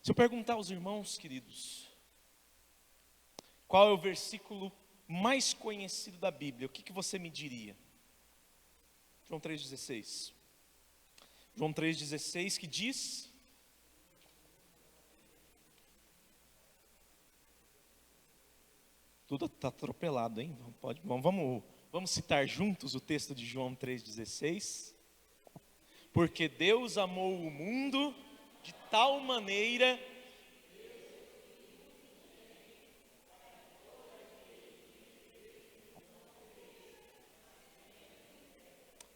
Se eu perguntar aos irmãos, queridos, qual é o versículo mais conhecido da Bíblia, o que você me diria? João 3,16. João 3,16 que diz... Tudo está atropelado, hein? Vamos citar juntos o texto de João 3,16. Porque Deus amou o mundo de tal maneira...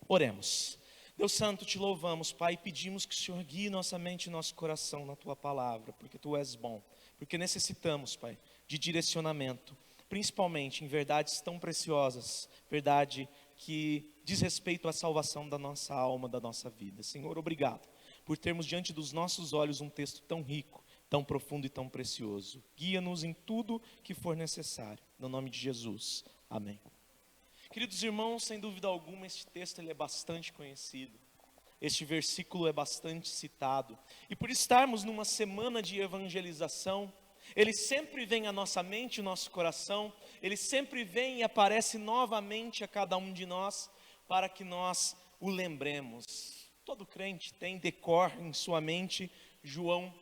Oremos. Deus Santo, te louvamos, Pai, e pedimos que o Senhor guie nossa mente e nosso coração na Tua palavra, porque Tu és bom, porque necessitamos, Pai, de direcionamento, principalmente em verdades tão preciosas, verdade que diz respeito à salvação da nossa alma, da nossa vida. Senhor, obrigado por termos diante dos nossos olhos um texto tão rico, tão profundo e tão precioso. Guia-nos em tudo que for necessário, no nome de Jesus, amém. Queridos irmãos, sem dúvida alguma, este texto ele é bastante conhecido. Este versículo é bastante citado. E por estarmos numa semana de evangelização, ele sempre vem à nossa mente e nosso coração, ele sempre vem e aparece novamente a cada um de nós, para que nós o lembremos. Todo crente tem decor em sua mente João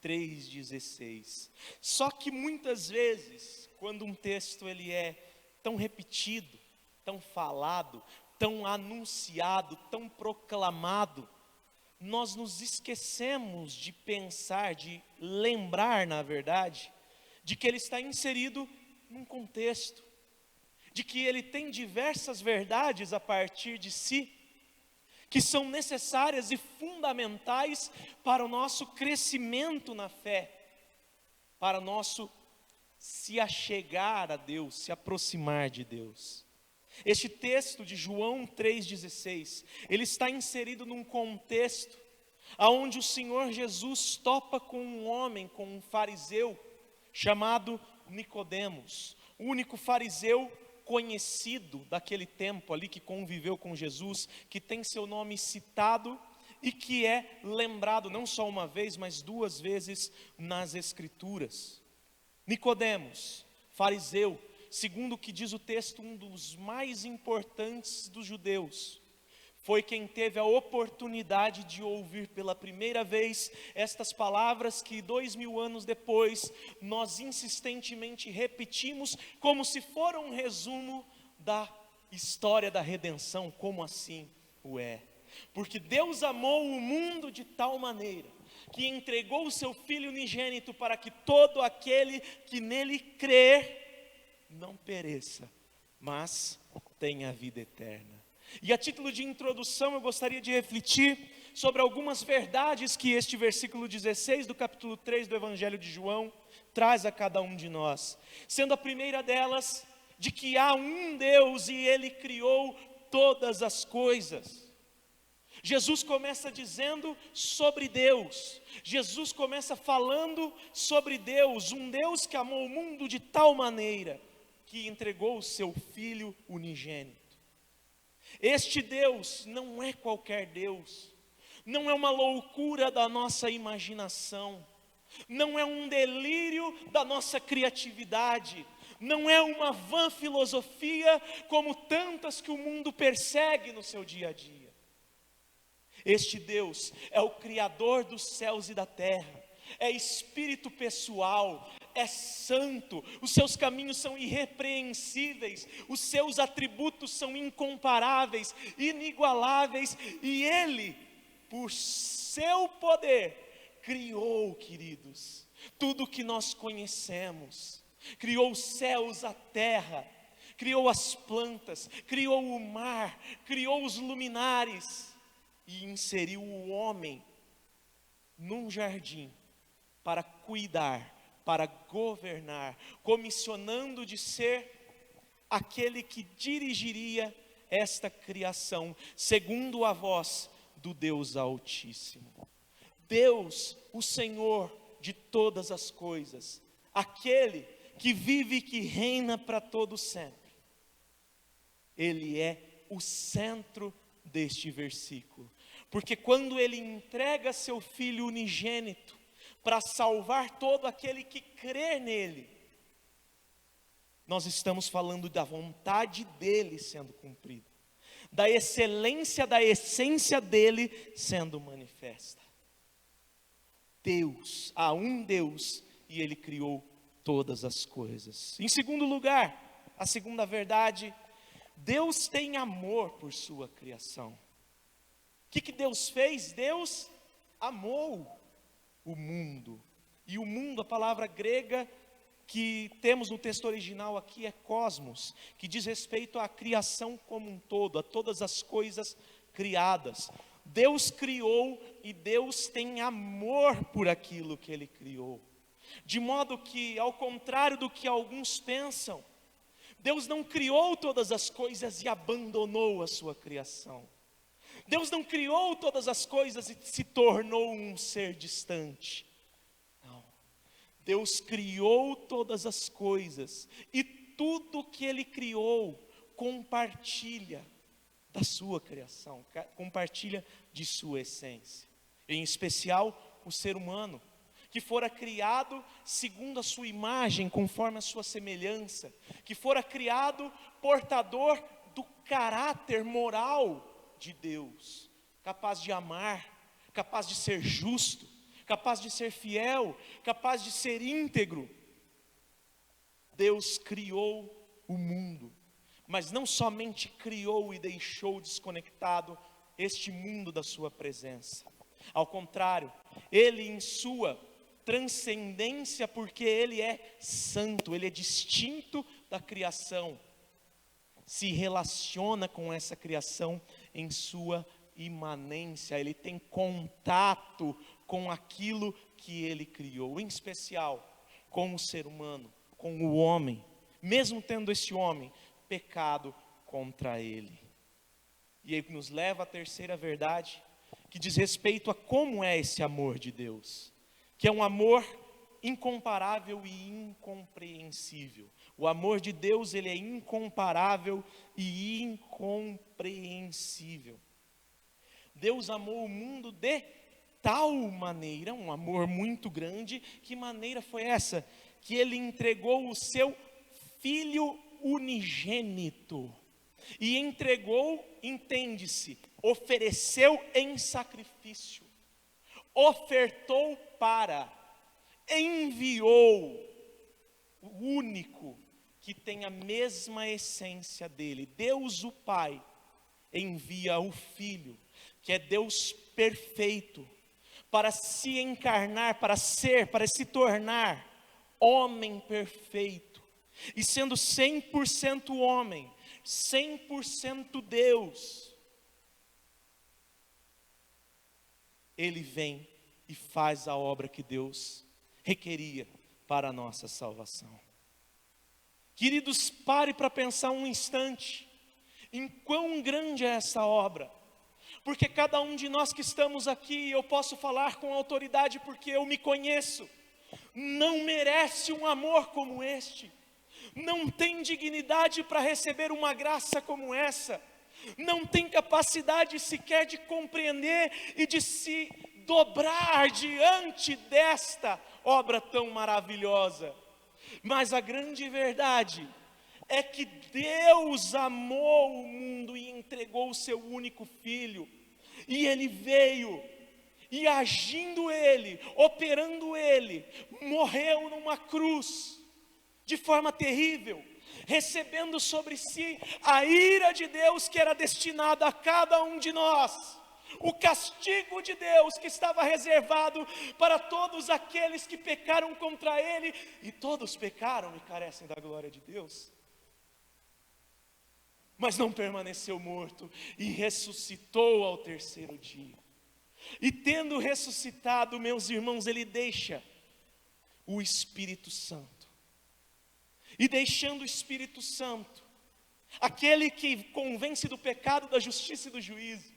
3,16. Só que muitas vezes, quando um texto ele é tão repetido, tão falado, tão anunciado, tão proclamado, nós nos esquecemos de pensar, de lembrar, na verdade, de que ele está inserido num contexto, de que ele tem diversas verdades a partir de si, que são necessárias e fundamentais para o nosso crescimento na fé, para o nosso se achegar a Deus, se aproximar de Deus. Este texto de João 3,16, ele está inserido num contexto onde o Senhor Jesus topa com um homem, com um fariseu, chamado Nicodemos, o único fariseu conhecido daquele tempo ali, que conviveu com Jesus, que tem seu nome citado e que é lembrado não só uma vez, mas duas vezes nas Escrituras. Nicodemos, fariseu, segundo o que diz o texto, um dos mais importantes dos judeus, foi quem teve a oportunidade de ouvir pela primeira vez estas palavras que 2000 anos depois, nós insistentemente repetimos, como se for um resumo da história da redenção, como assim o é. Porque Deus amou o mundo de tal maneira, que entregou o seu Filho unigênito para que todo aquele que nele crer, não pereça, mas tenha a vida eterna. E a título de introdução eu gostaria de refletir sobre algumas verdades que este versículo 16 do capítulo 3 do Evangelho de João traz a cada um de nós. Sendo a primeira delas, de que há um Deus e Ele criou todas as coisas. Jesus começa dizendo sobre Deus, Jesus começa falando sobre Deus, um Deus que amou o mundo de tal maneira, que entregou o seu Filho unigênito. Este Deus não é qualquer Deus, não é uma loucura da nossa imaginação, não é um delírio da nossa criatividade, não é uma vã filosofia como tantas que o mundo persegue no seu dia a dia. Este Deus é o Criador dos céus e da terra, é espírito pessoal, é santo, os seus caminhos são irrepreensíveis, os seus atributos são incomparáveis, inigualáveis, e Ele, por seu poder, criou, queridos, tudo que nós conhecemos, criou os céus, a terra, criou as plantas, criou o mar, criou os luminares, e inseriu o homem num jardim, para cuidar, para governar, comissionando de ser aquele que dirigiria esta criação, segundo a voz do Deus Altíssimo. Deus, o Senhor de todas as coisas, aquele que vive e que reina para todo sempre. Ele é o centro deste versículo, porque quando Ele entrega seu Filho unigênito, para salvar todo aquele que crer nele. Nós estamos falando da vontade dele sendo cumprida, da excelência, da essência dele sendo manifesta. Deus, há um Deus, e ele criou todas as coisas. Em segundo lugar, a segunda verdade, Deus tem amor por sua criação. O que Deus fez? Deus amou o mundo. E o mundo, a palavra grega que temos no texto original aqui é cosmos, que diz respeito à criação como um todo, a todas as coisas criadas. Deus criou e Deus tem amor por aquilo que Ele criou. De modo que, ao contrário do que alguns pensam, Deus não criou todas as coisas e abandonou a sua criação. Deus não criou todas as coisas e se tornou um ser distante. Não. Deus criou todas as coisas e tudo que Ele criou compartilha da sua criação, compartilha de sua essência. Em especial o ser humano, que fora criado segundo a sua imagem, conforme a sua semelhança, que fora criado portador do caráter moral de Deus, capaz de amar, capaz de ser justo, capaz de ser fiel, capaz de ser íntegro. Deus criou o mundo, mas não somente criou e deixou desconectado este mundo da sua presença. Ao contrário, Ele em sua transcendência, porque Ele é santo, Ele é distinto da criação, se relaciona com essa criação em sua imanência, Ele tem contato com aquilo que Ele criou, em especial com o ser humano, com o homem, mesmo tendo esse homem pecado contra Ele. E aí nos leva à terceira verdade, que diz respeito a como é esse amor de Deus, que é um amor incomparável e incompreensível. O amor de Deus, ele é incomparável e incompreensível. Deus amou o mundo de tal maneira, um amor muito grande. Que maneira foi essa? Que Ele entregou o seu Filho unigênito. E entregou, entende-se, ofereceu em sacrifício, ofertou para, enviou o único que tem a mesma essência dele. Deus o Pai envia o Filho, que é Deus perfeito, para se encarnar, para se tornar homem perfeito, e sendo 100% homem, 100% Deus, Ele vem e faz a obra que Deus requeria para a nossa salvação. Queridos, pare para pensar um instante em quão grande é essa obra, porque cada um de nós que estamos aqui, eu posso falar com autoridade porque eu me conheço, não merece um amor como este, não tem dignidade para receber uma graça como essa, não tem capacidade sequer de compreender e de se dobrar diante desta obra tão maravilhosa. Mas a grande verdade é que Deus amou o mundo e entregou o seu único Filho, e Ele veio, e agindo Ele, operando Ele, morreu numa cruz, de forma terrível, recebendo sobre si a ira de Deus que era destinada a cada um de nós, o castigo de Deus que estava reservado para todos aqueles que pecaram contra Ele, e todos pecaram e carecem da glória de Deus. Mas não permaneceu morto e ressuscitou ao terceiro dia. E tendo ressuscitado, meus irmãos, Ele deixa o Espírito Santo. E deixando o Espírito Santo, aquele que convence do pecado, da justiça e do juízo,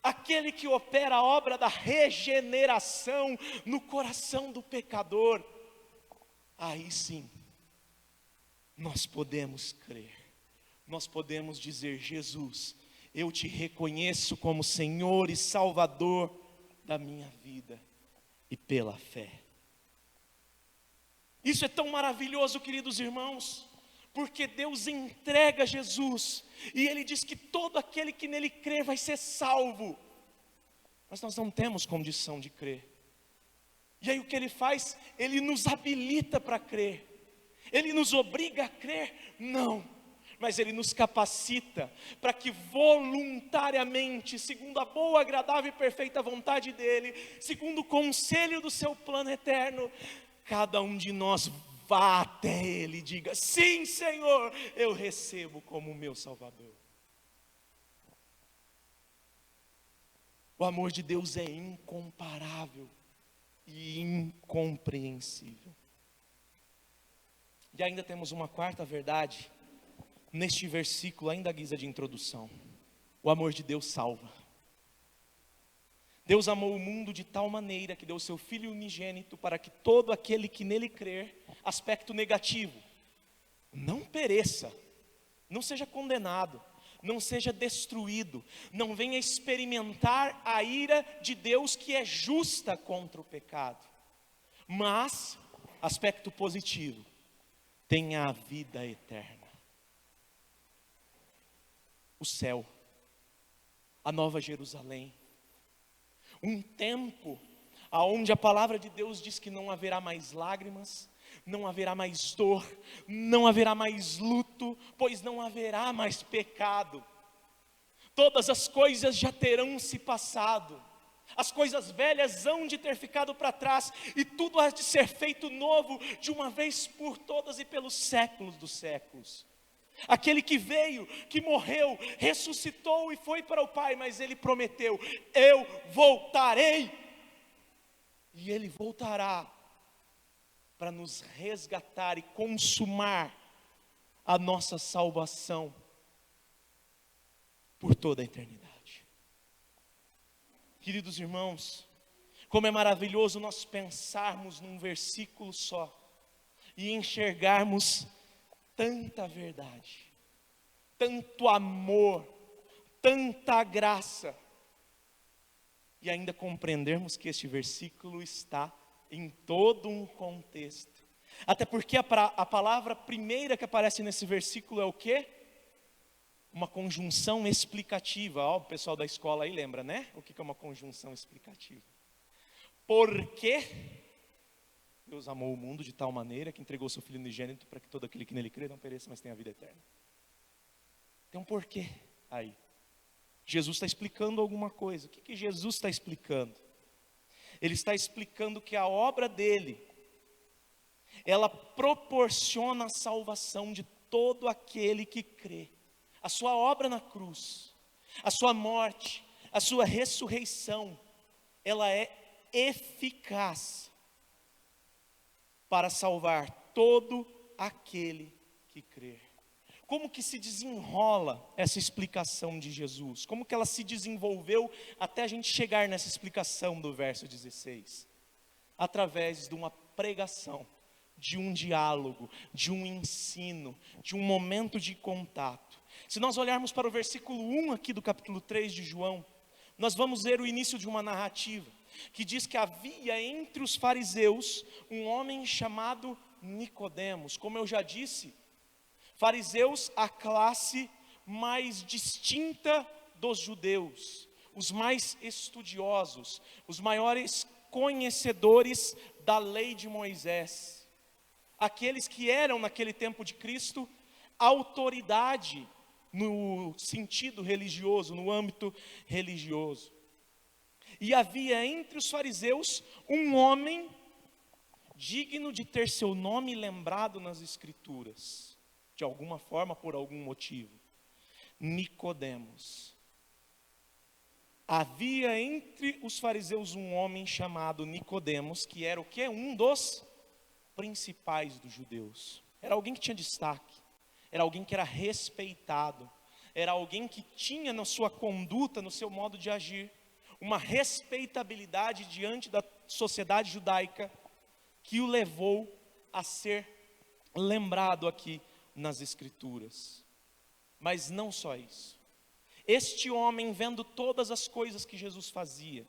aquele que opera a obra da regeneração no coração do pecador, aí sim, nós podemos crer, nós podemos dizer: Jesus, eu te reconheço como Senhor e Salvador da minha vida, e pela fé Isso é tão maravilhoso, queridos irmãos, porque Deus entrega Jesus, e Ele diz que todo aquele que nele crê vai ser salvo. Mas nós não temos condição de crer. E aí o que Ele faz? Ele nos habilita para crer. Ele nos obriga a crer? Não. Mas Ele nos capacita para que voluntariamente, segundo a boa, agradável e perfeita vontade dEle, segundo o conselho do seu plano eterno, cada um de nós vá até Ele e diga: sim, Senhor, eu recebo como meu Salvador. O amor de Deus é incomparável e incompreensível. E ainda temos uma quarta verdade neste versículo, ainda à guisa de introdução: o amor de Deus salva. Deus amou o mundo de tal maneira que deu o seu Filho unigênito para que todo aquele que nele crer, aspecto negativo, não pereça, não seja condenado, não seja destruído, não venha experimentar a ira de Deus que é justa contra o pecado, mas, aspecto positivo, tenha a vida eterna. O céu, a nova Jerusalém, um tempo aonde a palavra de Deus diz que não haverá mais lágrimas, não haverá mais dor, não haverá mais luto, pois não haverá mais pecado. Todas as coisas já terão se passado, as coisas velhas hão de ter ficado para trás, e tudo há de ser feito novo, de uma vez por todas e pelos séculos dos séculos. Aquele que veio, que morreu, ressuscitou e foi para o Pai, mas Ele prometeu: eu voltarei. E Ele voltará para nos resgatar e consumar a nossa salvação por toda a eternidade. Queridos irmãos, como é maravilhoso nós pensarmos num versículo só e enxergarmos tanta verdade, tanto amor, tanta graça, e ainda compreendermos que este versículo está em todo um contexto. Até porque a palavra primeira que aparece nesse versículo é o quê? Uma conjunção explicativa. Ó, o pessoal da escola aí lembra, né? O que é uma conjunção explicativa? Porque Deus amou o mundo de tal maneira que entregou seu Filho unigênito para que todo aquele que nele crê não pereça, mas tenha a vida eterna. Tem um porquê aí. Jesus está explicando alguma coisa. O que Jesus está explicando? Ele está explicando que a obra dele, ela proporciona a salvação de todo aquele que crê. A sua obra na cruz, a sua morte, a sua ressurreição, ela é eficaz para salvar todo aquele que crer. Como que se desenrola essa explicação de Jesus? Como que ela se desenvolveu até a gente chegar nessa explicação do verso 16? Através de uma pregação, de um diálogo, de um ensino, de um momento de contato. Se nós olharmos para o versículo 1 aqui do capítulo 3 de João, nós vamos ver o início de uma narrativa que diz que havia entre os fariseus um homem chamado Nicodemos. Como eu já disse, fariseus, a classe mais distinta dos judeus, os mais estudiosos, os maiores conhecedores da lei de Moisés, aqueles que eram naquele tempo de Cristo autoridade no sentido religioso, no âmbito religioso. E havia entre os fariseus um homem digno de ter seu nome lembrado nas Escrituras, de alguma forma, por algum motivo: Nicodemos. Havia entre os fariseus um homem chamado Nicodemos, que era o quê? Um dos principais dos judeus. Era alguém que tinha destaque, era alguém que era respeitado, era alguém que tinha na sua conduta, no seu modo de agir, uma respeitabilidade diante da sociedade judaica, que o levou a ser lembrado aqui nas Escrituras. Mas não só isso. Este homem, vendo todas as coisas que Jesus fazia,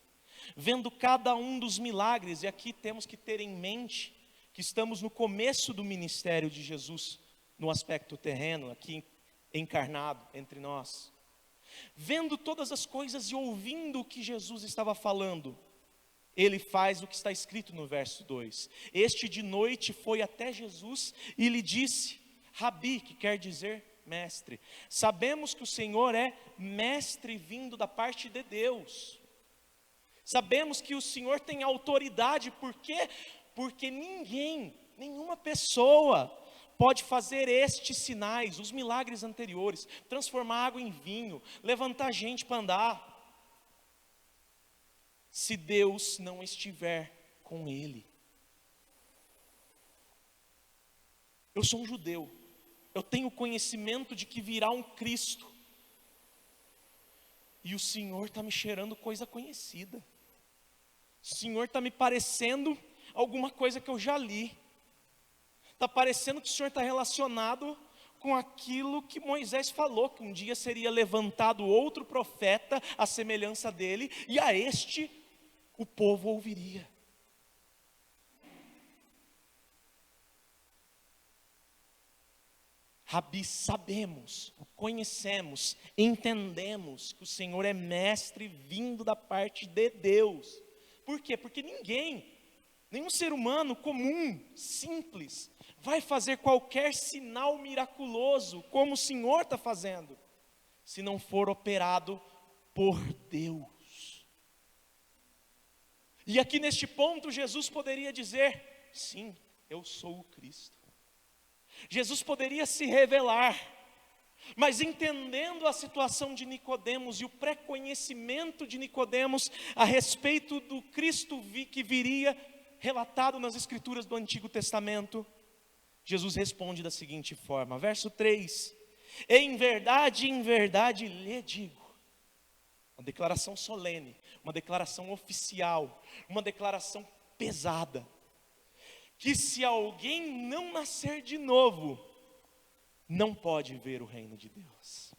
vendo cada um dos milagres, e aqui temos que ter em mente que estamos no começo do ministério de Jesus, no aspecto terreno, aqui encarnado entre nós, vendo todas as coisas e ouvindo o que Jesus estava falando, ele faz o que está escrito no verso 2. Este de noite foi até Jesus e lhe disse: Rabi, que quer dizer mestre, sabemos que o Senhor é mestre vindo da parte de Deus. Sabemos que o Senhor tem autoridade, por quê? Porque nenhuma pessoa pode fazer estes sinais, os milagres anteriores, transformar água em vinho, levantar gente para andar, se Deus não estiver com ele. Eu sou um judeu, eu tenho conhecimento de que virá um Cristo, e o Senhor está me cheirando coisa conhecida, o Senhor está me parecendo alguma coisa que eu já li, está parecendo que o Senhor está relacionado com aquilo que Moisés falou, que um dia seria levantado outro profeta, à semelhança dele, e a este o povo ouviria. Rabi, sabemos, conhecemos, entendemos que o Senhor é mestre vindo da parte de Deus. Por quê? Porque nenhum ser humano comum, simples, vai fazer qualquer sinal miraculoso, como o Senhor está fazendo, se não for operado por Deus. E aqui neste ponto, Jesus poderia dizer: sim, eu sou o Cristo. Jesus poderia se revelar, mas entendendo a situação de Nicodemos e o pré-conhecimento de Nicodemos a respeito do Cristo que viria, relatado nas Escrituras do Antigo Testamento, Jesus responde da seguinte forma, verso 3: em verdade lhe digo, uma declaração solene, uma declaração oficial, uma declaração pesada, que se alguém não nascer de novo, não pode ver o reino de Deus.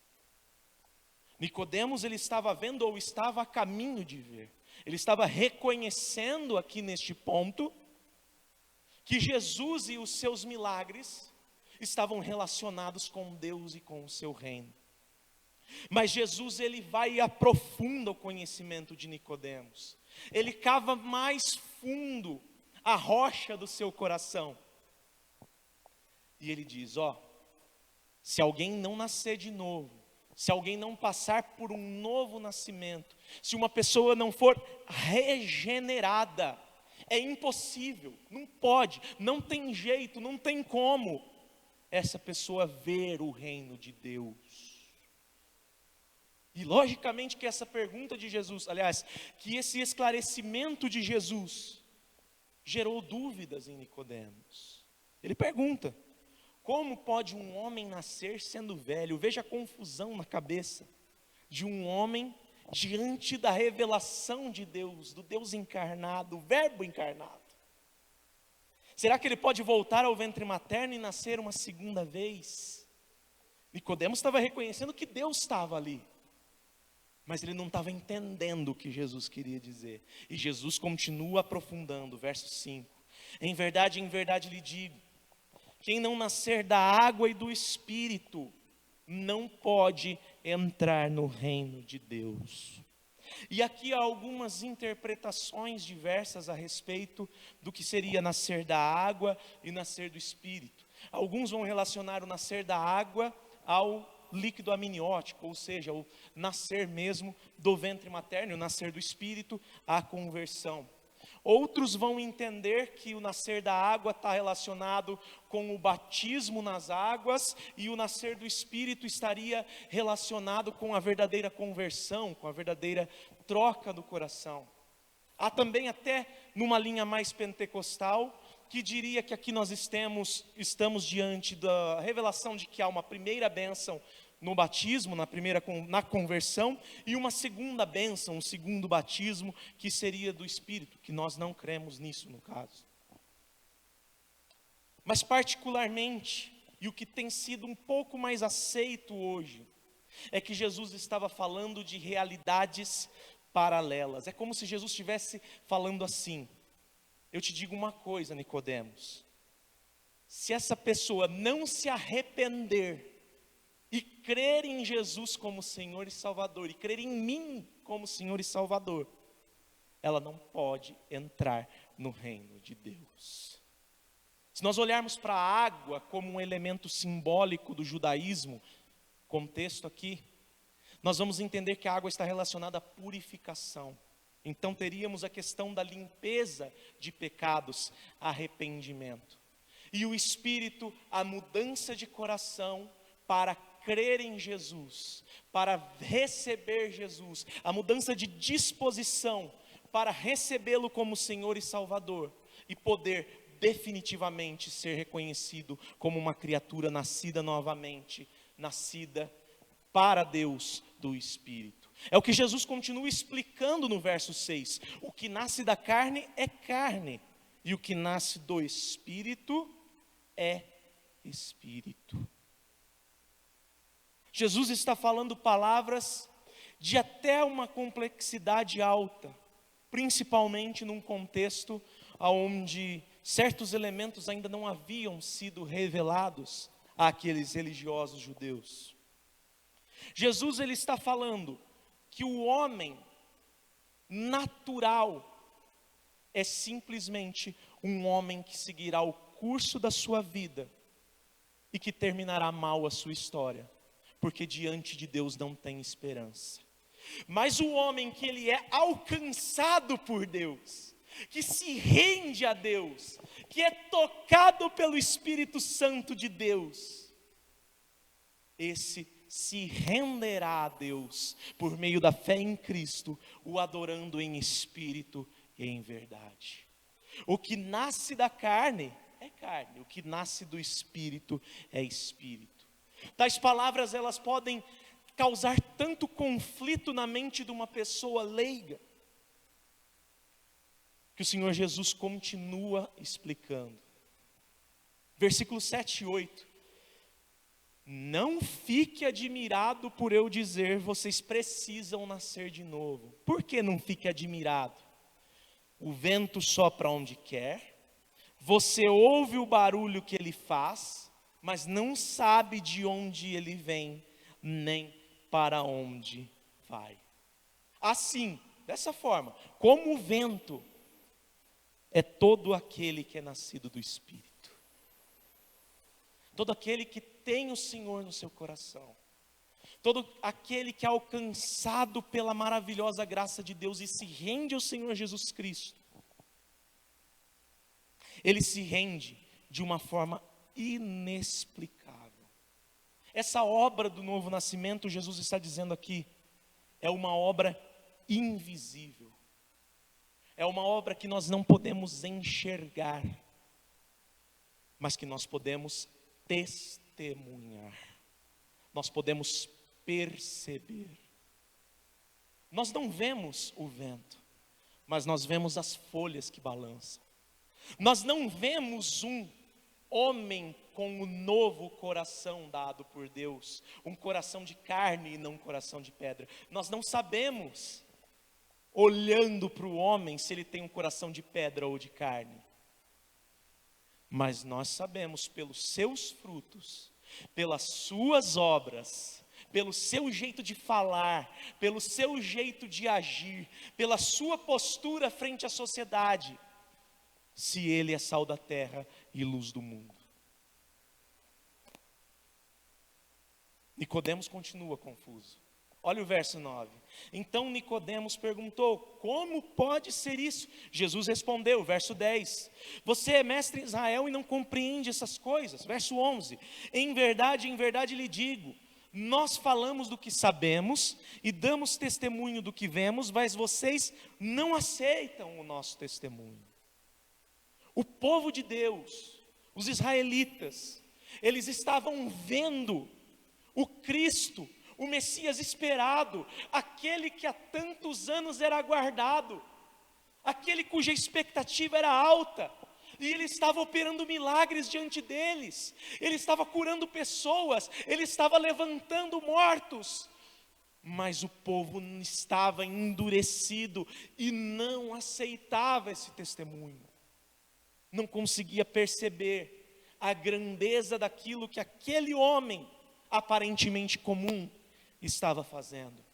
Nicodemos, ele estava vendo ou estava a caminho de ver, ele estava reconhecendo aqui neste ponto, que Jesus e os seus milagres estavam relacionados com Deus e com o seu reino. Mas Jesus, ele vai e aprofunda o conhecimento de Nicodemos, ele cava mais fundo a rocha do seu coração, e ele diz: se alguém não nascer de novo, se alguém não passar por um novo nascimento, se uma pessoa não for regenerada, é impossível, não pode, não tem jeito, não tem como essa pessoa ver o reino de Deus. E logicamente que essa pergunta de Jesus, aliás, que esse esclarecimento de Jesus gerou dúvidas em Nicodemos. Ele pergunta: como pode um homem nascer sendo velho? Veja a confusão na cabeça de um homem diante da revelação de Deus, do Deus encarnado, o Verbo encarnado. Será que ele pode voltar ao ventre materno e nascer uma segunda vez? Nicodemos estava reconhecendo que Deus estava ali, mas ele não estava entendendo o que Jesus queria dizer. E Jesus continua aprofundando, verso 5: em verdade lhe digo, quem não nascer da água e do Espírito, não pode entrar no reino de Deus. E aqui há algumas interpretações diversas a respeito do que seria nascer da água e nascer do Espírito. Alguns vão relacionar o nascer da água ao líquido amniótico, ou seja, o nascer mesmo do ventre materno, o nascer do Espírito, à conversão. Outros vão entender que o nascer da água está relacionado com o batismo nas águas, e o nascer do Espírito estaria relacionado com a verdadeira conversão, com a verdadeira troca do coração. Há também, até numa linha mais pentecostal, que diria que aqui nós estamos diante da revelação de que há uma primeira bênção no batismo, na conversão, e uma segunda bênção, um segundo batismo, que seria do Espírito, que nós não cremos nisso no caso. Mas particularmente, e o que tem sido um pouco mais aceito hoje, é que Jesus estava falando de realidades paralelas. É como se Jesus estivesse falando assim: Eu te digo uma coisa, Nicodemos: se essa pessoa não se arrepender e crer em Jesus como Senhor e Salvador, e crer em mim como Senhor e Salvador, ela não pode entrar no reino de Deus. Se nós olharmos para a água como um elemento simbólico do judaísmo, contexto aqui, nós vamos entender que a água está relacionada à purificação. Então teríamos a questão da limpeza de pecados, arrependimento. E o Espírito, a mudança de coração para crer em Jesus, para receber Jesus, a mudança de disposição para recebê-lo como Senhor e Salvador, e poder definitivamente ser reconhecido como uma criatura nascida novamente, nascida para Deus do Espírito. É o que Jesus continua explicando no verso 6. O que nasce da carne é carne, e o que nasce do Espírito é Espírito. Jesus está falando palavras de até uma complexidade alta, principalmente num contexto onde certos elementos ainda não haviam sido revelados àqueles religiosos judeus. Jesus, ele está falando que o homem natural é simplesmente um homem que seguirá o curso da sua vida e que terminará mal a sua história, porque diante de Deus não tem esperança. Mas o homem que ele é alcançado por Deus, que se rende a Deus, que é tocado pelo Espírito Santo de Deus, esse se renderá a Deus por meio da fé em Cristo, o adorando em espírito e em verdade. O que nasce da carne é carne, o que nasce do espírito é espírito. Tais palavras, elas podem causar tanto conflito na mente de uma pessoa leiga, que o Senhor Jesus continua explicando. Versículos 7 e 8. Não fique admirado por eu dizer, vocês precisam nascer de novo. Por que não fique admirado? O vento sopra onde quer, você ouve o barulho que ele faz, mas não sabe de onde ele vem, nem para onde vai. Assim, dessa forma, como o vento, é todo aquele que é nascido do Espírito. Todo aquele que tem o Senhor no seu coração. Todo aquele que é alcançado pela maravilhosa graça de Deus e se rende ao Senhor Jesus Cristo. Ele se rende de uma forma inexplicável. Essa obra do novo nascimento, Jesus está dizendo aqui, é uma obra invisível. É uma obra que nós não podemos enxergar, mas que nós podemos testemunhar. Nós podemos perceber. Nós não vemos o vento, mas nós vemos as folhas que balançam. Nós não vemos um homem com o novo coração dado por Deus, um coração de carne e não um coração de pedra. Nós não sabemos, olhando para o homem, se ele tem um coração de pedra ou de carne. Mas nós sabemos pelos seus frutos, pelas suas obras, pelo seu jeito de falar, pelo seu jeito de agir, pela sua postura frente à sociedade, se ele é sal da terra e luz do mundo. Nicodemos continua confuso. Olha o verso 9. Então Nicodemos perguntou, como pode ser isso? Jesus respondeu, verso 10. Você é mestre em Israel e não compreende essas coisas. Verso 11. Em verdade lhe digo, nós falamos do que sabemos e damos testemunho do que vemos, mas vocês não aceitam o nosso testemunho. O povo de Deus, os israelitas, eles estavam vendo o Cristo, o Messias esperado, aquele que há tantos anos era aguardado, aquele cuja expectativa era alta, e ele estava operando milagres diante deles, ele estava curando pessoas, ele estava levantando mortos, mas o povo estava endurecido e não aceitava esse testemunho. não conseguia perceber a grandeza daquilo que aquele homem, aparentemente comum, estava fazendo.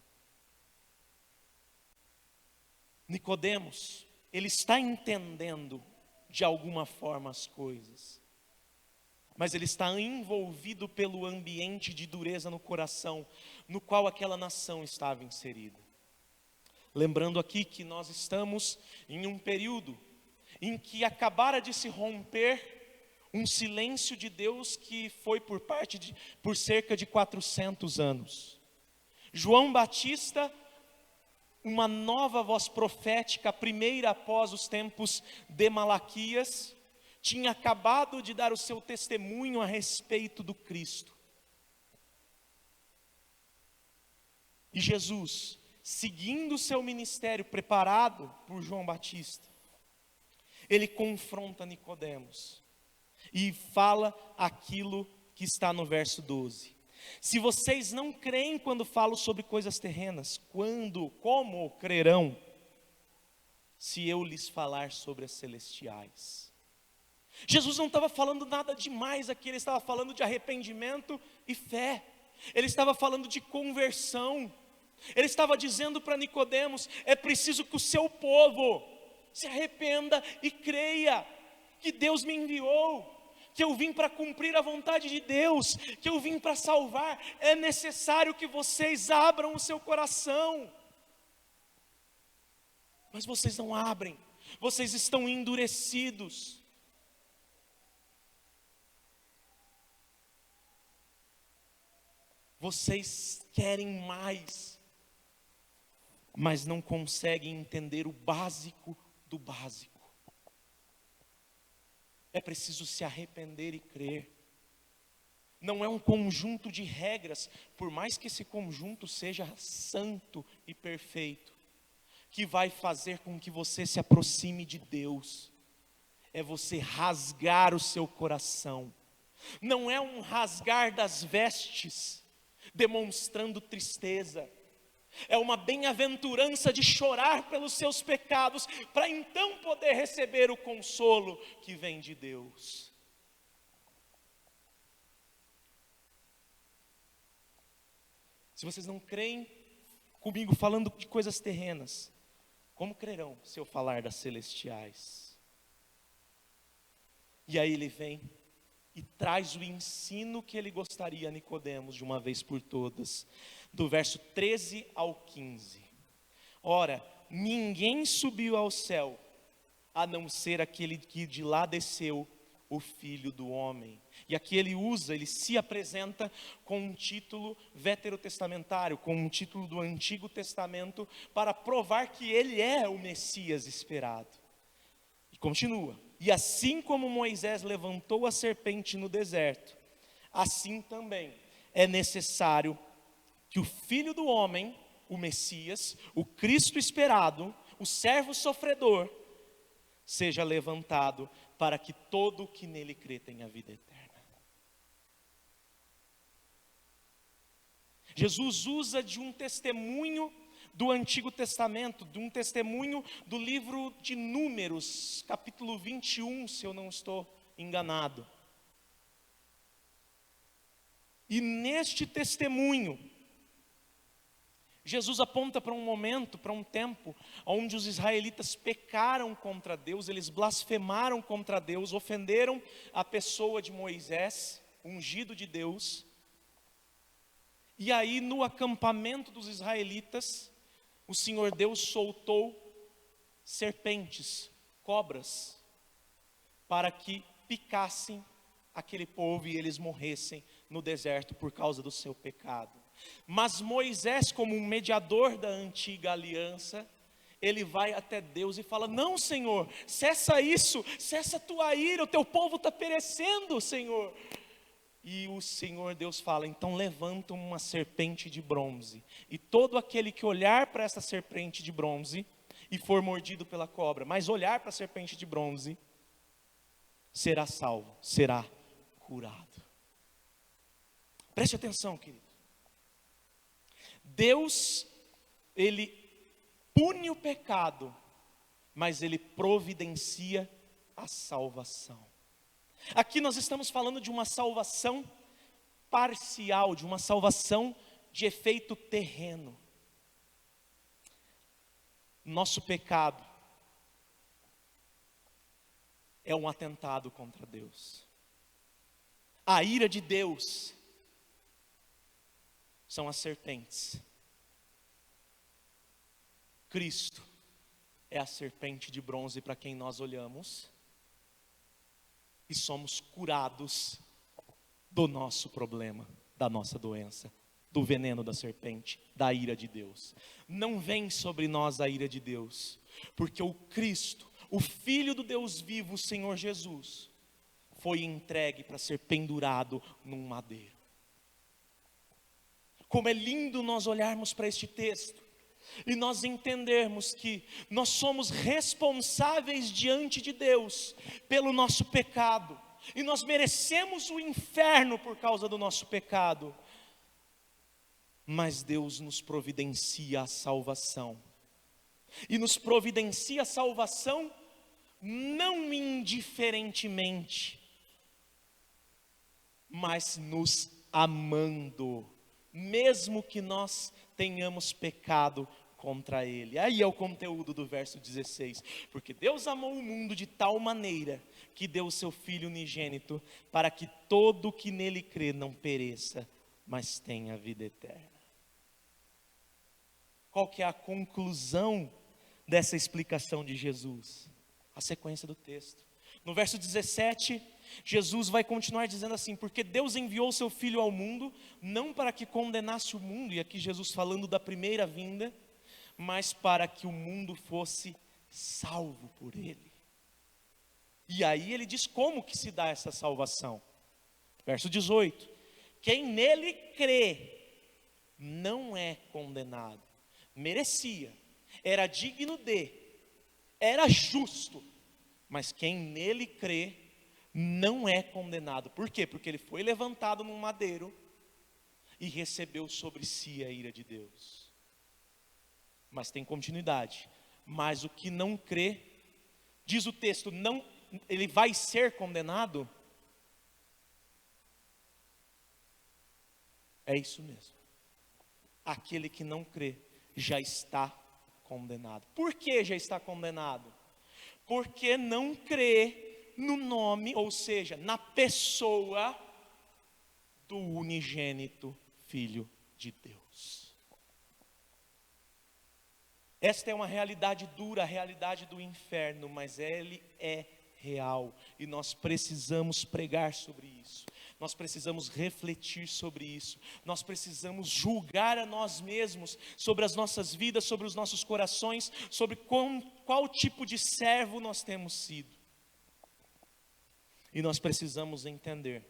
Nicodemos, ele está entendendo de alguma forma as coisas, mas ele está envolvido pelo ambiente de dureza no coração, no qual aquela nação estava inserida. Lembrando aqui que nós estamos em um período em que acabara de se romper um silêncio de Deus que foi por cerca de 400 anos. João Batista, uma nova voz profética, a primeira após os tempos de Malaquias, tinha acabado de dar o seu testemunho a respeito do Cristo. E Jesus, seguindo o seu ministério preparado por João Batista, ele confronta Nicodemos e fala aquilo que está no verso 12. Se vocês não creem quando falo sobre coisas terrenas, como crerão se eu lhes falar sobre as celestiais? Jesus não estava falando nada demais aqui, ele estava falando de arrependimento e fé. Ele estava falando de conversão. Ele estava dizendo para Nicodemos: é preciso que o seu povo se arrependa e creia que Deus me enviou, que eu vim para cumprir a vontade de Deus, que eu vim para salvar. É necessário que vocês abram o seu coração. Mas vocês não abrem, vocês estão endurecidos. Vocês querem mais, mas não conseguem entender o básico do básico. É preciso se arrepender e crer. Não é um conjunto de regras, por mais que esse conjunto seja santo e perfeito, que vai fazer com que você se aproxime de Deus. É você rasgar o seu coração. Não é um rasgar das vestes, demonstrando tristeza. É uma bem-aventurança de chorar pelos seus pecados, para então poder receber o consolo que vem de Deus. Se vocês não creem comigo falando de coisas terrenas, como crerão se eu falar das celestiais? E aí ele vem e traz o ensino que ele gostaria a Nicodemos de uma vez por todas, do verso 13 ao 15. Ora, ninguém subiu ao céu, a não ser aquele que de lá desceu, o Filho do Homem. E aqui ele se apresenta com um título veterotestamentário, com um título do Antigo Testamento, para provar que ele é o Messias esperado. E continua: e assim como Moisés levantou a serpente no deserto, assim também é necessário que o Filho do Homem, o Messias, o Cristo esperado, o servo sofredor, seja levantado, para que todo o que nele crê tenha vida eterna. Jesus usa de um testemunho do Antigo Testamento, de um testemunho do livro de Números, capítulo 21, se eu não estou enganado. E neste testemunho, Jesus aponta para um momento, para um tempo, onde os israelitas pecaram contra Deus, eles blasfemaram contra Deus, ofenderam a pessoa de Moisés, ungido de Deus. E aí no acampamento dos israelitas, o Senhor Deus soltou serpentes, cobras, para que picassem aquele povo e eles morressem no deserto por causa do seu pecado. Mas Moisés, como um mediador da antiga aliança, ele vai até Deus e fala: não, Senhor, cessa isso, cessa a tua ira, o teu povo está perecendo, Senhor. E o Senhor Deus fala: então levanta uma serpente de bronze, e todo aquele que olhar para essa serpente de bronze e for mordido pela cobra, mas olhar para a serpente de bronze, será salvo, será curado. Preste atenção, querido. Deus, ele pune o pecado, mas ele providencia a salvação. Aqui nós estamos falando de uma salvação parcial, de uma salvação de efeito terreno. Nosso pecado é um atentado contra Deus. A ira de Deus são as serpentes. Cristo é a serpente de bronze para quem nós olhamos e somos curados do nosso problema, da nossa doença, do veneno da serpente, da ira de Deus. Não vem sobre nós a ira de Deus, porque o Cristo, o Filho do Deus vivo, o Senhor Jesus, foi entregue para ser pendurado num madeiro. Como é lindo nós olharmos para este texto e nós entendermos que nós somos responsáveis diante de Deus pelo nosso pecado, e nós merecemos o inferno por causa do nosso pecado, mas Deus nos providencia a salvação, e nos providencia a salvação não indiferentemente, mas nos amando, mesmo que nós tenhamos pecado contra Ele. Aí é o conteúdo do verso 16. Porque Deus amou o mundo de tal maneira que deu o seu Filho unigênito, para que todo que nele crê não pereça, mas tenha vida eterna. Qual que é a conclusão dessa explicação de Jesus? A sequência do texto. No verso 17, Jesus vai continuar dizendo assim: porque Deus enviou o seu Filho ao mundo, não para que condenasse o mundo, e aqui Jesus falando da primeira vinda, mas para que o mundo fosse salvo por Ele. E aí ele diz como que se dá essa salvação. Verso 18: quem nele crê, não é condenado. Merecia, era digno de, era justo, mas quem nele crê, não é condenado. Por quê? Porque ele foi levantado num madeiro e recebeu sobre si a ira de Deus. Mas tem continuidade. Mas o que não crê, diz o texto, não, ele vai ser condenado? É isso mesmo. Aquele que não crê já está condenado. Por que já está condenado? Porque não crê no nome, ou seja, na pessoa do unigênito Filho de Deus. Esta é uma realidade dura, a realidade do inferno, mas ele é real e nós precisamos pregar sobre isso. Nós precisamos refletir sobre isso. Nós precisamos julgar a nós mesmos sobre as nossas vidas, sobre os nossos corações, sobre qual tipo de servo nós temos sido. E nós precisamos entender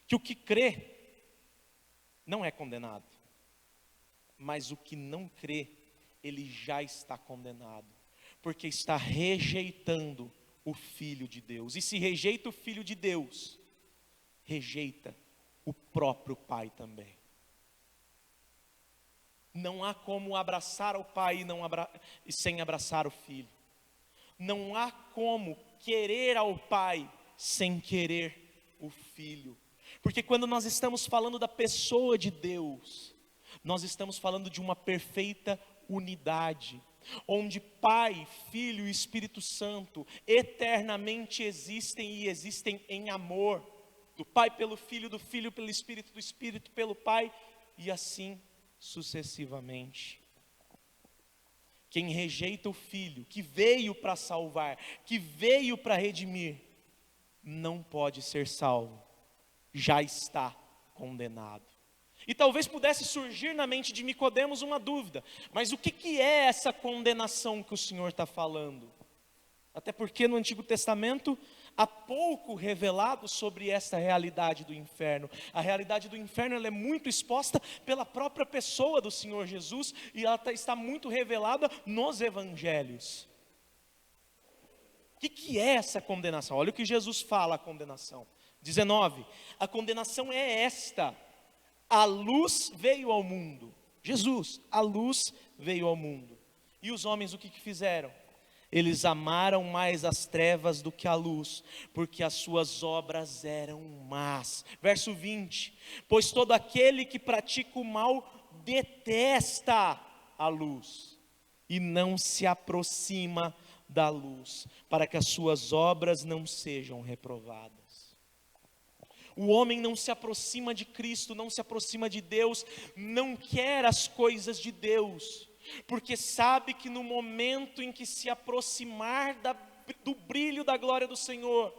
que o que crê não é condenado, mas o que não crê, ele já está condenado, porque está rejeitando o Filho de Deus. E se rejeita o Filho de Deus, rejeita o próprio Pai também. Não há como abraçar o Pai e sem abraçar o Filho. Não há como querer ao Pai sem querer o Filho. Porque quando nós estamos falando da pessoa de Deus, nós estamos falando de uma perfeita unidade, onde Pai, Filho e Espírito Santo eternamente existem e existem em amor, do Pai pelo Filho, do Filho pelo Espírito, do Espírito pelo Pai, e assim sucessivamente. Quem rejeita o Filho, que veio para salvar, que veio para redimir, não pode ser salvo, já está condenado. E talvez pudesse surgir na mente de Nicodemos uma dúvida: mas o que é essa condenação que o Senhor está falando? Até porque no Antigo Testamento há pouco revelado sobre essa realidade do inferno. A realidade do inferno ela é muito exposta pela própria pessoa do Senhor Jesus, e ela está muito revelada nos evangelhos. O que é essa condenação? Olha o que Jesus fala, a condenação. 19, a condenação é esta: a luz veio ao mundo. Jesus, a luz veio ao mundo. E os homens o que fizeram? Eles amaram mais as trevas do que a luz, porque as suas obras eram más. Verso 20: pois todo aquele que pratica o mal detesta a luz e não se aproxima da luz, para que as suas obras não sejam reprovadas. O homem não se aproxima de Cristo, não se aproxima de Deus, não quer as coisas de Deus, porque sabe que no momento em que se aproximar do brilho da glória do Senhor,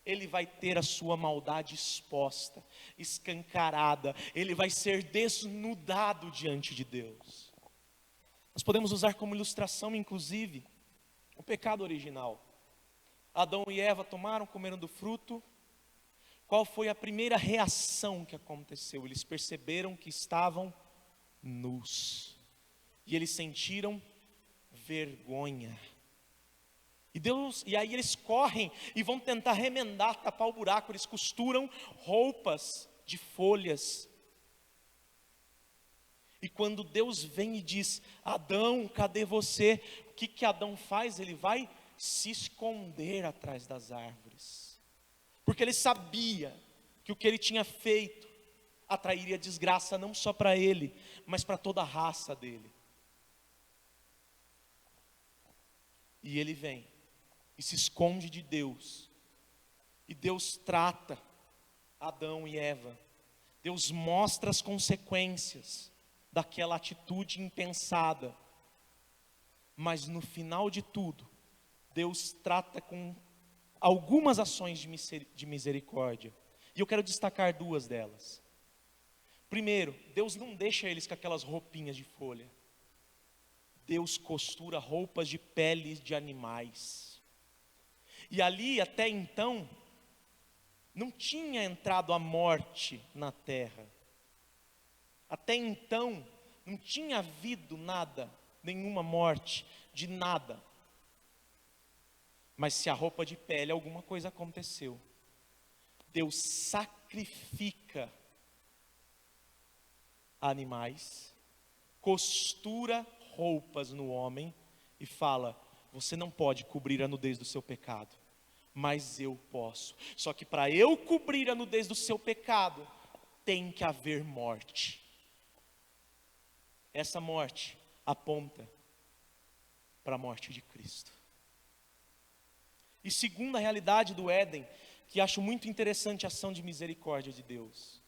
ele vai ter a sua maldade exposta, escancarada, ele vai ser desnudado diante de Deus. Nós podemos usar como ilustração, inclusive, o pecado original. Adão e Eva tomaram, comeram do fruto. Qual foi a primeira reação que aconteceu? Eles perceberam que estavam nus. E eles sentiram vergonha. E aí eles correm e vão tentar remendar, tapar o buraco. Eles costuram roupas de folhas. E quando Deus vem e diz: Adão, cadê você? O que Adão faz? Ele vai se esconder atrás das árvores. Porque ele sabia que o que ele tinha feito atrairia desgraça não só para ele, mas para toda a raça dele. E ele vem e se esconde de Deus. E Deus trata Adão e Eva. Deus mostra as consequências daquela atitude impensada. Mas no final de tudo, Deus trata com algumas ações de misericórdia. E eu quero destacar duas delas. Primeiro, Deus não deixa eles com aquelas roupinhas de folha. Deus costura roupas de peles de animais. E ali até então, não tinha entrado a morte na terra. Até então, não tinha havido nada, nenhuma morte de nada. Mas se a roupa de pele, alguma coisa aconteceu. Deus sacrifica animais, costura roupas no homem e fala: você não pode cobrir a nudez do seu pecado, mas eu posso. Só que para eu cobrir a nudez do seu pecado, tem que haver morte. Essa morte aponta para a morte de Cristo. E segunda realidade do Éden, que acho muito interessante a ação de misericórdia de Deus.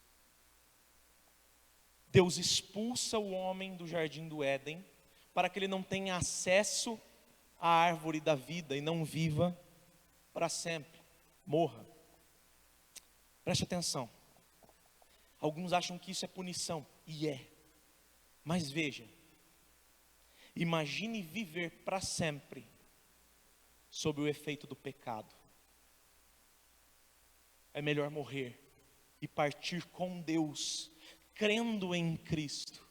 Deus expulsa o homem do jardim do Éden, para que ele não tenha acesso à árvore da vida e não viva para sempre, morra. Preste atenção. Alguns acham que isso é punição, e é. Mas veja, imagine viver para sempre sob o efeito do pecado. É melhor morrer e partir com Deus, crendo em Cristo,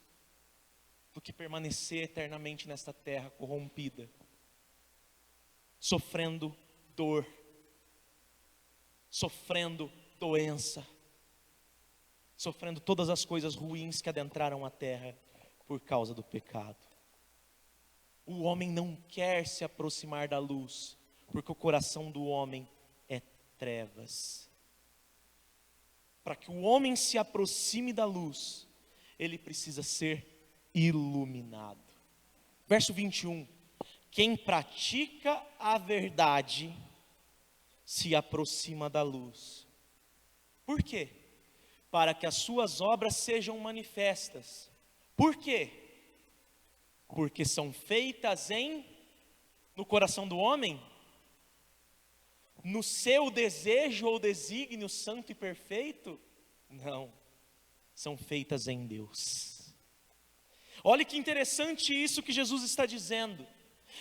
do que permanecer eternamente nesta terra corrompida, sofrendo dor, sofrendo doença, sofrendo todas as coisas ruins que adentraram a terra por causa do pecado. O homem não quer se aproximar da luz, porque o coração do homem é trevas. Para que o homem se aproxime da luz, ele precisa ser iluminado. Verso 21. Quem pratica a verdade se aproxima da luz. Por quê? Para que as suas obras sejam manifestas. Por quê? Porque são feitas no coração do homem, no seu desejo ou desígnio santo e perfeito? Não, são feitas em Deus. Olha que interessante isso que Jesus está dizendo.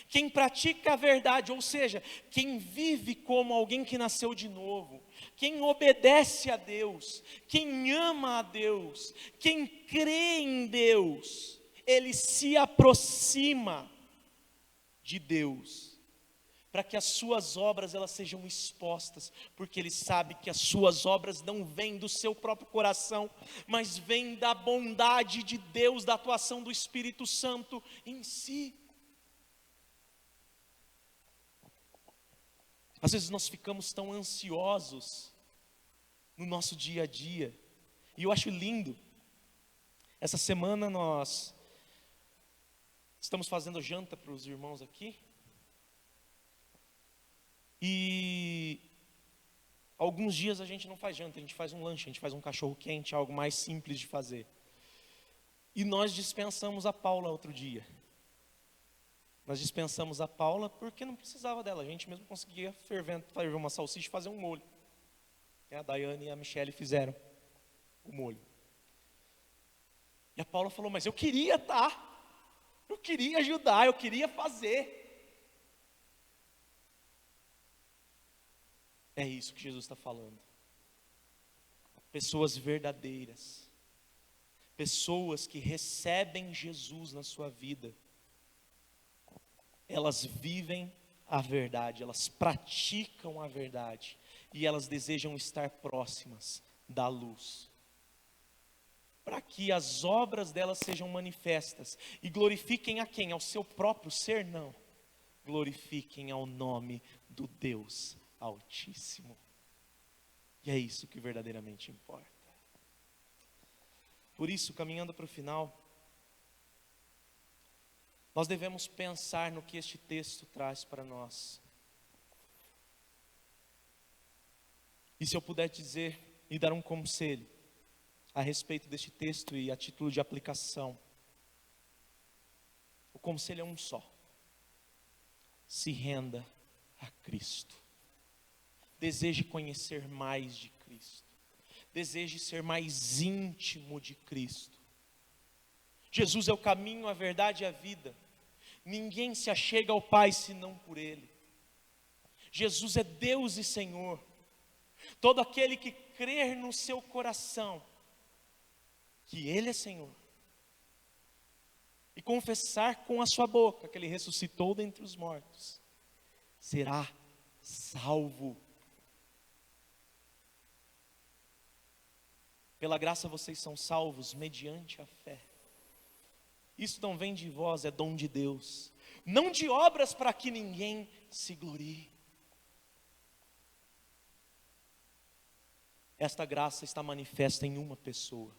Quem pratica a verdade, ou seja, quem vive como alguém que nasceu de novo, quem obedece a Deus, quem ama a Deus, quem crê em Deus, ele se aproxima de Deus, para que as suas obras elas sejam expostas, porque ele sabe que as suas obras não vêm do seu próprio coração, mas vêm da bondade de Deus, da atuação do Espírito Santo em si. Às vezes nós ficamos tão ansiosos no nosso dia a dia. E eu acho lindo. Essa semana nós estamos fazendo janta para os irmãos aqui. E alguns dias a gente não faz janta, a gente faz um lanche, a gente faz um cachorro quente, algo mais simples de fazer. E nós dispensamos a Paula outro dia. Nós dispensamos a Paula porque não precisava dela. A gente mesmo conseguia ferver uma salsicha e fazer um molho. A Daiane e a Michele fizeram o molho. E a Paula falou, mas eu queria eu queria ajudar, eu queria fazer. É isso que Jesus está falando. Pessoas verdadeiras. Pessoas que recebem Jesus na sua vida. Elas vivem a verdade, elas praticam a verdade. E elas desejam estar próximas da luz. Para que as obras delas sejam manifestas. E glorifiquem a quem? Ao seu próprio ser? Não. Glorifiquem ao nome do Deus Altíssimo. E é isso que verdadeiramente importa. Por isso, caminhando para o final, nós devemos pensar no que este texto traz para nós. E se eu puder dizer e dar um conselho a respeito deste texto e a título de aplicação, o conselho é um só: se renda a Cristo. Deseje conhecer mais de Cristo. Deseje ser mais íntimo de Cristo. Jesus é o caminho, a verdade e a vida. Ninguém se achega ao Pai senão por Ele. Jesus é Deus e Senhor. Todo aquele que crer no seu coração que Ele é Senhor e confessar com a sua boca que Ele ressuscitou dentre os mortos, será salvo. Pela graça vocês são salvos mediante a fé. Isso não vem de vós, é dom de Deus. Não de obras para que ninguém se glorie. Esta graça está manifesta em uma pessoa.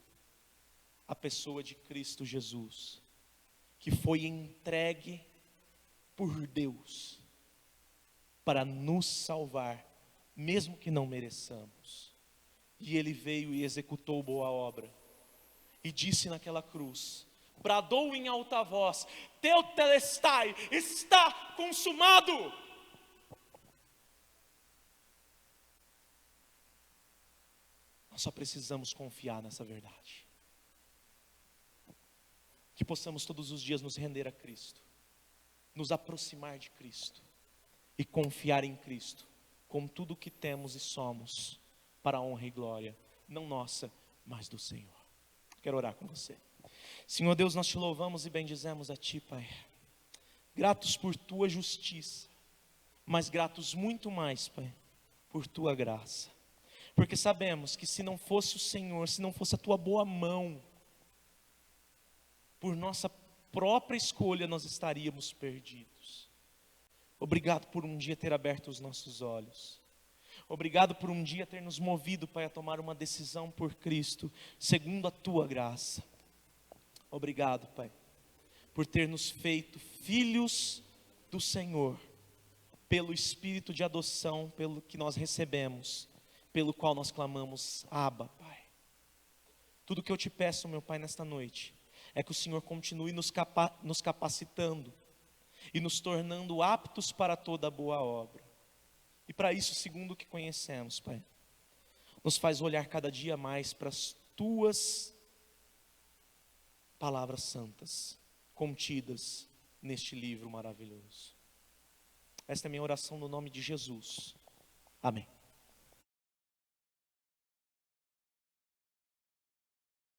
A pessoa de Cristo Jesus. Que foi entregue por Deus para nos salvar, mesmo que não mereçamos. E Ele veio e executou boa obra. E disse naquela cruz, bradou em alta voz, Tetelestai, está consumado. Nós só precisamos confiar nessa verdade. Que possamos todos os dias nos render a Cristo, nos aproximar de Cristo e confiar em Cristo, com tudo o que temos e somos, para a honra e glória, não nossa, mas do Senhor. Quero orar com você. Senhor Deus, nós te louvamos e bendizemos a Ti, Pai. Gratos por Tua justiça, mas gratos muito mais, Pai, por Tua graça. Porque sabemos que se não fosse o Senhor, se não fosse a Tua boa mão, por nossa própria escolha nós estaríamos perdidos. Obrigado por um dia ter aberto os nossos olhos. Obrigado por um dia ter nos movido, Pai, a tomar uma decisão por Cristo, segundo a Tua graça. Obrigado, Pai, por ter nos feito filhos do Senhor, pelo Espírito de adoção, pelo que nós recebemos, pelo qual nós clamamos, Abba, Pai. Tudo que eu te peço, meu Pai, nesta noite, é que o Senhor continue nos capacitando e nos tornando aptos para toda boa obra. E para isso, segundo o que conhecemos, Pai, nos faz olhar cada dia mais para as Tuas palavras santas, contidas neste livro maravilhoso. Esta é a minha oração no nome de Jesus. Amém.